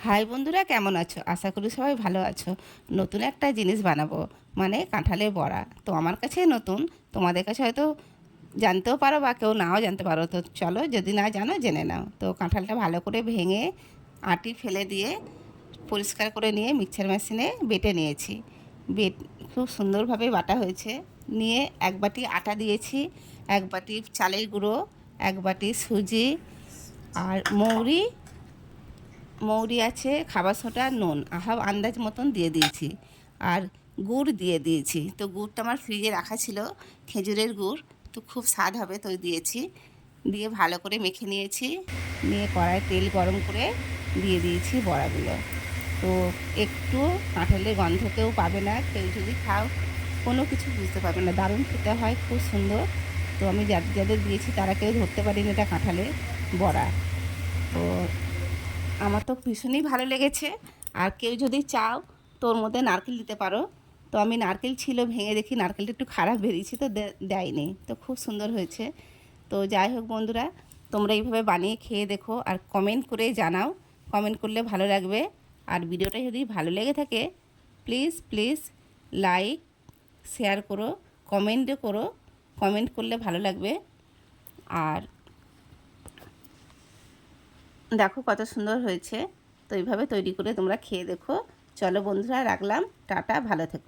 High বন্ধুরা, কেমন আছো? আশা করি সবাই ভালো আছো। নতুন একটা জিনিস বানাবো, মানে কাঁঠালের বড়া। তো আমার কাছে নতুন, তোমাদের কাছে হয়তো জানতেও পারো বা কেউ নাও জানতে পারো। তো চলো, যদি না জানো জেনে নাও। তো কাঁঠালটা ভালো করে ভেঙে আঁটি ফেলে দিয়ে পরিষ্কার করে নিয়ে মিক্সচার মেশিনে বেটে নিয়েছি। বেট খুব সুন্দরভাবে বাটা হয়েছে। নিয়ে এক বাটি আটা দিয়েছি, এক বাটি চালের গুঁড়ো, এক বাটি সুজি, আর মৌরি মৌরি আছে, খাবার সোডা, নুন হাফ আন্দাজ মতন দিয়ে দিয়েছি। আর গুড় দিয়ে দিয়েছি। তো গুড়টা আমার ফ্রিজে রাখা ছিল, খেজুরের গুড়। তো খুব স্বাদ হবে, তো দিয়েছি। দিয়ে ভালো করে মেখে নিয়েছি। নিয়ে কড়ায় তেল গরম করে দিয়ে দিয়েছি বড়াগুলো। তো একটু কাঁঠালের গন্ধ কেউ পাবে না, কেউ যদি খাও কোনো কিছু বুঝতে পারবে না, দারুণ খেতে হয়, খুব সুন্দর। তো আমি যাদের দিয়েছি তারা কেউ ধরতে পারিনি এটা কাঁঠালের বড়া। তো আমার তো ভীষণই ভালো লেগেছে। আর কেউ যদি চাও তো ওর মধ্যে নারকেল দিতে পারো। তো আমি নারকেল ছিল, ভেঙে দেখি নারকেলটা একটু খারাপ বেরিয়েছে, তো দেয়নি। তো খুব সুন্দর হয়েছে। তো যাই হোক বন্ধুরা, তোমরা এইভাবে বানিয়ে খেয়ে দেখো আর কমেন্ট করে জানাও। কমেন্ট করলে ভালো লাগবে। আর ভিডিওটা যদি ভালো লেগে থাকে, প্লিজ প্লিজ লাইক শেয়ার করো, কমেন্টও করো। কমেন্ট করলে ভালো লাগবে। আর দেখো কত সুন্দর হয়েছে। তো এইভাবে তৈরি করে তোমরা খেয়ে দেখো। চলো বন্ধুরা, রাখলাম। টাটা, ভালো থেকো।